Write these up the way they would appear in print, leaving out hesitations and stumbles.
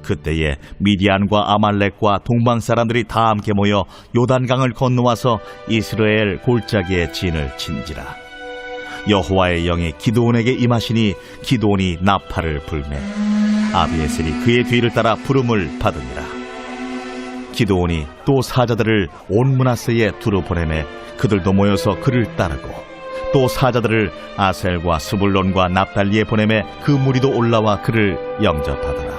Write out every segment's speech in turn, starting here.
그때에 미디안과 아말렉과 동방 사람들이 다 함께 모여 요단강을 건너와서 이스라엘 골짜기에 진을 친지라. 여호와의 영이 기드온에게 임하시니 기드온이 나팔을 불매 아비에셀이 그의 뒤를 따라 부름을 받으니라. 기드온이 또 사자들을 온 므낫세에 두루 보내매 그들도 모여서 그를 따르고 또 사자들을 아셀과 스불론과 납달리에 보내매 그 무리도 올라와 그를 영접하더라.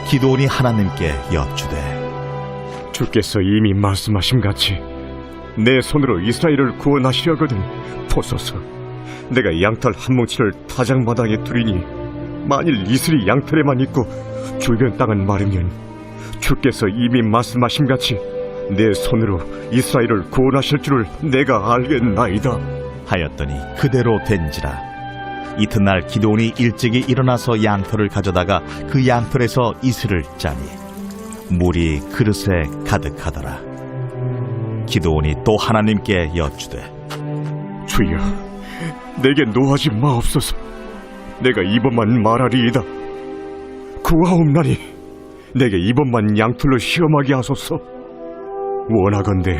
기드온이 하나님께 여쭈되 주께서 이미 말씀하심같이 내 손으로 이스라엘을 구원하시려거든 보소서. 내가 양털 한 뭉치를 타작마당에 두리니 만일 이슬이 양털에만 있고 주변 땅은 마르면 주께서 이미 말씀하심같이 내 손으로 이스라엘을 구원하실 줄을 내가 알겠나이다 하였더니 그대로 된지라. 이튿날 기드온이 일찍이 일어나서 양털을 가져다가 그 양털에서 이슬을 짜니 물이 그릇에 가득하더라. 기드온이 또 하나님께 여쭈되 주여 내게 노하지 마옵소서. 내가 이번만 말하리이다. 구하옵나니 내게 이번만 양털로 시험하게 하소서. 원하건대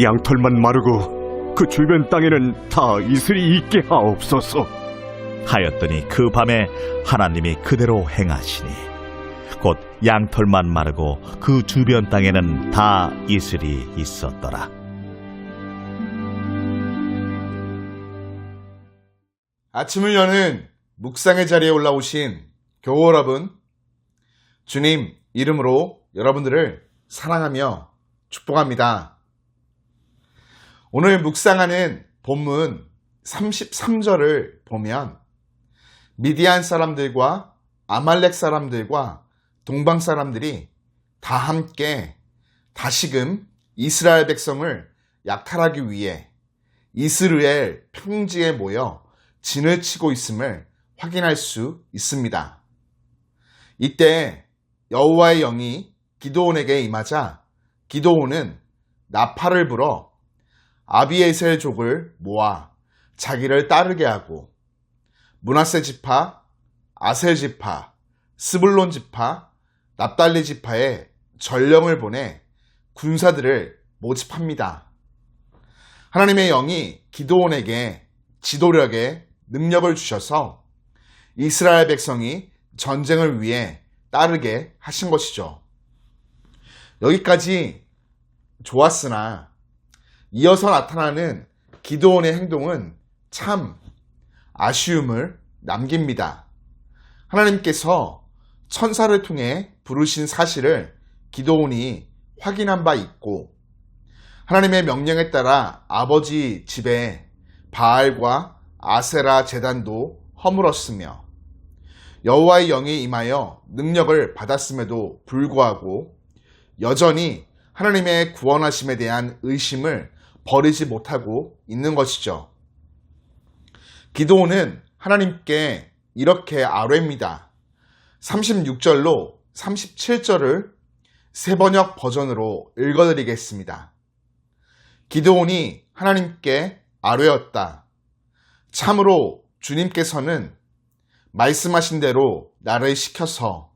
양털만 마르고 그 주변 땅에는 다 이슬이 있게 하옵소서 하였더니 그 밤에 하나님이 그대로 행하시니 곧 양털만 마르고 그 주변 땅에는 다 이슬이 있었더라. 아침을 여는 묵상의 자리에 올라오신 교우 여러분, 주님 이름으로 여러분들을 사랑하며 축복합니다. 오늘 묵상하는 본문 33절을 보면 미디안 사람들과 아말렉 사람들과 동방 사람들이 다 함께 다시금 이스라엘 백성을 약탈하기 위해 이스라엘 평지에 모여 진을 치고 있음을 확인할 수 있습니다. 이때 여호와의 영이 기드온에게 임하자 기드온은 나팔을 불어 아비에셀족을 모아 자기를 따르게 하고 므낫세 지파, 아셀 지파, 스불론 지파, 납달리 지파에 전령을 보내 군사들을 모집합니다. 하나님의 영이 기드온에게 지도력에 능력을 주셔서 이스라엘 백성이 전쟁을 위해 따르게 하신 것이죠. 여기까지 좋았으나 이어서 나타나는 기드온의 행동은 참 아쉬움을 남깁니다. 하나님께서 천사를 통해 부르신 사실을 기드온이 확인한 바 있고 하나님의 명령에 따라 아버지 집에 바알과 아세라 제단도 허물었으며 여호와의 영이 임하여 능력을 받았음에도 불구하고 여전히 하나님의 구원하심에 대한 의심을 버리지 못하고 있는 것이죠. 기드온은 하나님께 이렇게 아뢰입니다. 36절로 37절을 새번역 버전으로 읽어드리겠습니다. 기드온이 하나님께 아뢰었다. 참으로 주님께서는 말씀하신 대로 나를 시켜서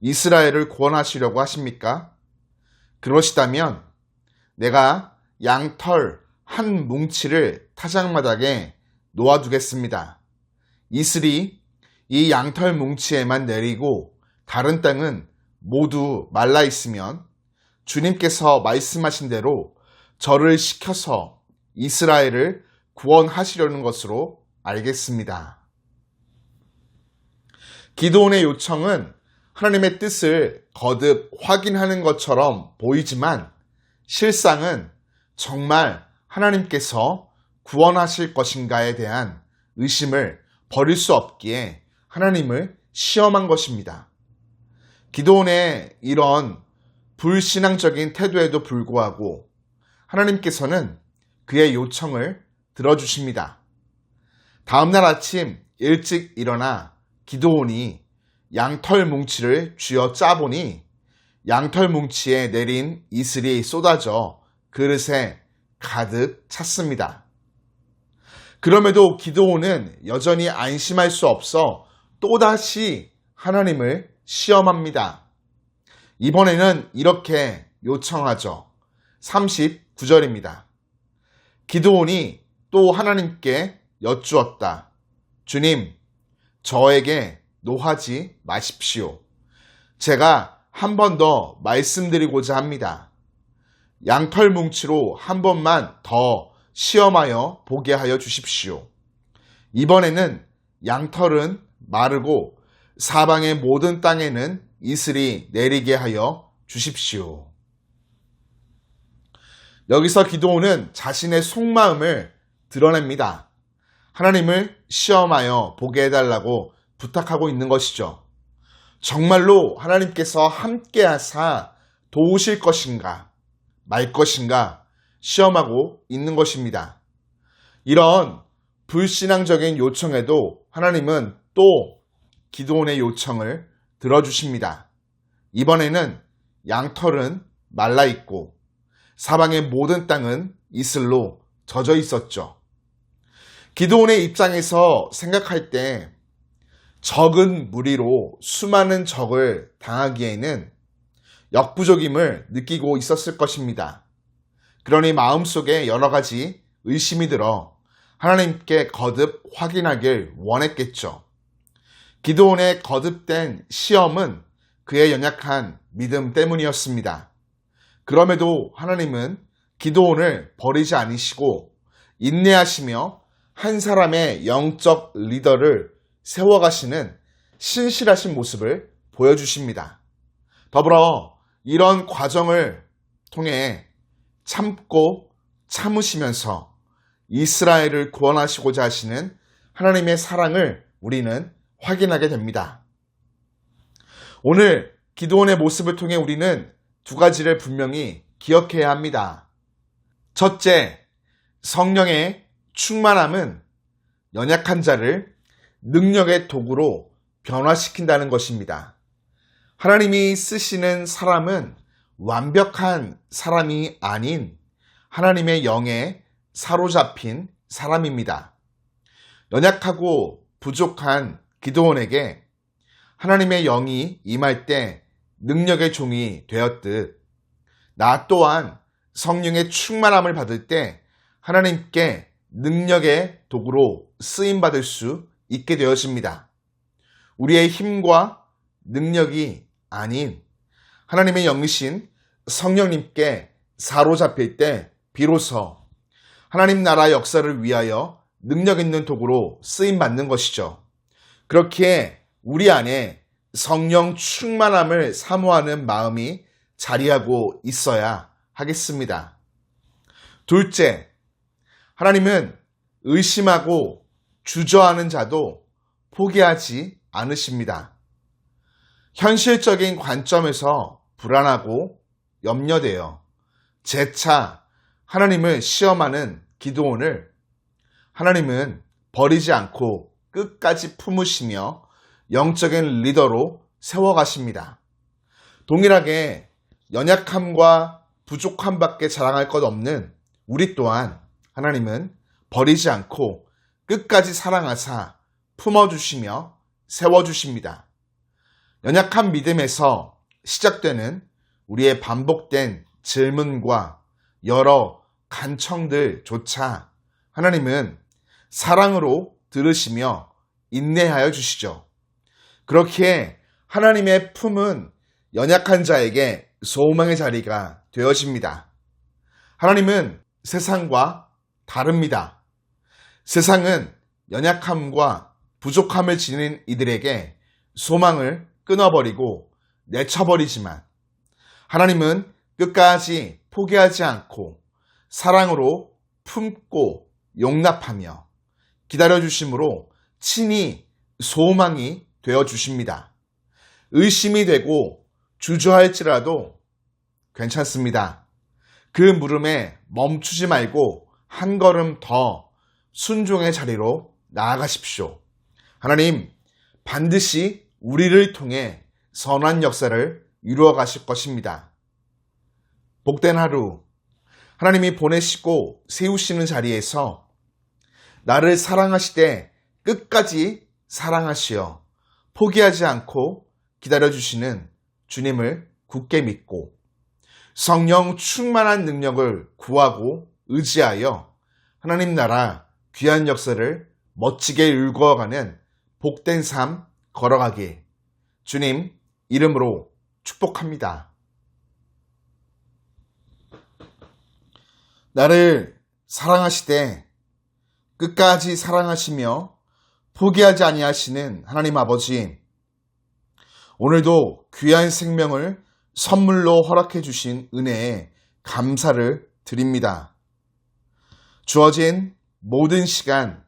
이스라엘을 구원하시려고 하십니까? 그러시다면 내가 양털 한 뭉치를 타작마당에 놓아두겠습니다. 이슬이 이 양털 뭉치에만 내리고 다른 땅은 모두 말라 있으면 주님께서 말씀하신 대로 저를 시켜서 이스라엘을 구원하시려는 것으로 알겠습니다. 기드온의 요청은 하나님의 뜻을 거듭 확인하는 것처럼 보이지만 실상은 정말 하나님께서 구원하실 것인가에 대한 의심을 버릴 수 없기에 하나님을 시험한 것입니다. 기드온의 이런 불신앙적인 태도에도 불구하고 하나님께서는 그의 요청을 들어주십니다. 다음날 아침 일찍 일어나 기드온이 양털 뭉치를 쥐어 짜보니 양털 뭉치에 내린 이슬이 쏟아져 그릇에 가득 찼습니다. 그럼에도 기드온은 여전히 안심할 수 없어 또다시 하나님을 시험합니다. 이번에는 이렇게 요청하죠. 39절입니다. 기드온이 또 하나님께 여쭈었다. 주님, 저에게 노하지 마십시오. 제가 한 번 더 말씀드리고자 합니다. 양털 뭉치로 한 번만 더 시험하여 보게 하여 주십시오. 이번에는 양털은 마르고 사방의 모든 땅에는 이슬이 내리게 하여 주십시오. 여기서 기드온은 자신의 속마음을 드러냅니다. 하나님을 시험하여 보게 해달라고 부탁하고 있는 것이죠. 정말로 하나님께서 함께 하사 도우실 것인가 말 것인가 시험하고 있는 것입니다. 이런 불신앙적인 요청에도 하나님은 또 기드온의 요청을 들어주십니다. 이번에는 양털은 말라있고 사방의 모든 땅은 이슬로 젖어 있었죠. 기드온의 입장에서 생각할 때 적은 무리로 수많은 적을 당하기에는 역부족임을 느끼고 있었을 것입니다. 그러니 마음속에 여러 가지 의심이 들어 하나님께 거듭 확인하길 원했겠죠. 기드온의 거듭된 시험은 그의 연약한 믿음 때문이었습니다. 그럼에도 하나님은 기드온을 버리지 않으시고 인내하시며 한 사람의 영적 리더를 세워가시는 신실하신 모습을 보여주십니다. 더불어 이런 과정을 통해 참고 참으시면서 이스라엘을 구원하시고자 하시는 하나님의 사랑을 우리는 확인하게 됩니다. 오늘 기드온의 모습을 통해 우리는 두 가지를 분명히 기억해야 합니다. 첫째, 성령의 충만함은 연약한 자를 능력의 도구로 변화시킨다는 것입니다. 하나님이 쓰시는 사람은 완벽한 사람이 아닌 하나님의 영에 사로잡힌 사람입니다. 연약하고 부족한 기드온에게 하나님의 영이 임할 때 능력의 종이 되었듯 나 또한 성령의 충만함을 받을 때 하나님께 능력의 도구로 쓰임받을 수 있게 되어집니다. 우리의 힘과 능력이 아닌 하나님의 영이신 성령님께 사로잡힐 때 비로소 하나님 나라 역사를 위하여 능력 있는 도구로 쓰임받는 것이죠. 그렇기에 우리 안에 성령 충만함을 사모하는 마음이 자리하고 있어야 하겠습니다. 둘째, 하나님은 의심하고 주저하는 자도 포기하지 않으십니다. 현실적인 관점에서 불안하고 염려되어 재차 하나님을 시험하는 기드온을 하나님은 버리지 않고 끝까지 품으시며 영적인 리더로 세워가십니다. 동일하게 연약함과 부족함밖에 자랑할 것 없는 우리 또한 하나님은 버리지 않고 끝까지 사랑하사 품어주시며 세워주십니다. 연약한 믿음에서 시작되는 우리의 반복된 질문과 여러 간청들조차 하나님은 사랑으로 들으시며 인내하여 주시죠. 그렇기에 하나님의 품은 연약한 자에게 소망의 자리가 되어집니다. 하나님은 세상과 다릅니다. 세상은 연약함과 부족함을 지닌 이들에게 소망을 끊어버리고 내쳐버리지만 하나님은 끝까지 포기하지 않고 사랑으로 품고 용납하며 기다려주심으로 친히 소망이 되어주십니다. 의심이 되고 주저할지라도 괜찮습니다. 그 물음에 멈추지 말고 한 걸음 더 순종의 자리로 나아가십시오. 하나님 반드시 우리를 통해 선한 역사를 이루어 가실 것입니다. 복된 하루, 하나님이 보내시고 세우시는 자리에서 나를 사랑하시되 끝까지 사랑하시어 포기하지 않고 기다려주시는 주님을 굳게 믿고 성령 충만한 능력을 구하고 의지하여 하나님 나라 귀한 역사를 멋지게 일궈가는 복된 삶 걸어가길 주님 이름으로 축복합니다. 나를 사랑하시되 끝까지 사랑하시며 포기하지 아니하시는 하나님 아버지, 오늘도 귀한 생명을 선물로 허락해 주신 은혜에 감사를 드립니다. 주어진 모든 시간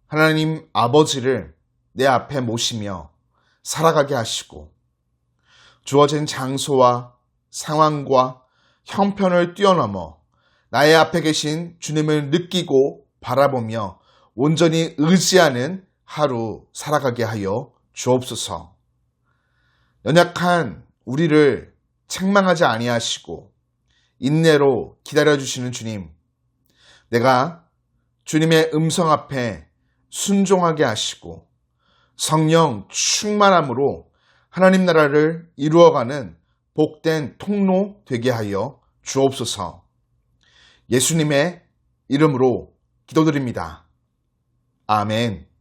하나님 아버지를 내 앞에 모시며 살아가게 하시고 주어진 장소와 상황과 형편을 뛰어넘어 나의 앞에 계신 주님을 느끼고 바라보며 온전히 의지하는 하루 살아가게 하여 주옵소서. 연약한 우리를 책망하지 아니하시고 인내로 기다려주시는 주님, 내가 주님의 음성 앞에 순종하게 하시고 성령 충만함으로 하나님 나라를 이루어가는 복된 통로 되게 하여 주옵소서. 예수님의 이름으로 기도드립니다. 아멘.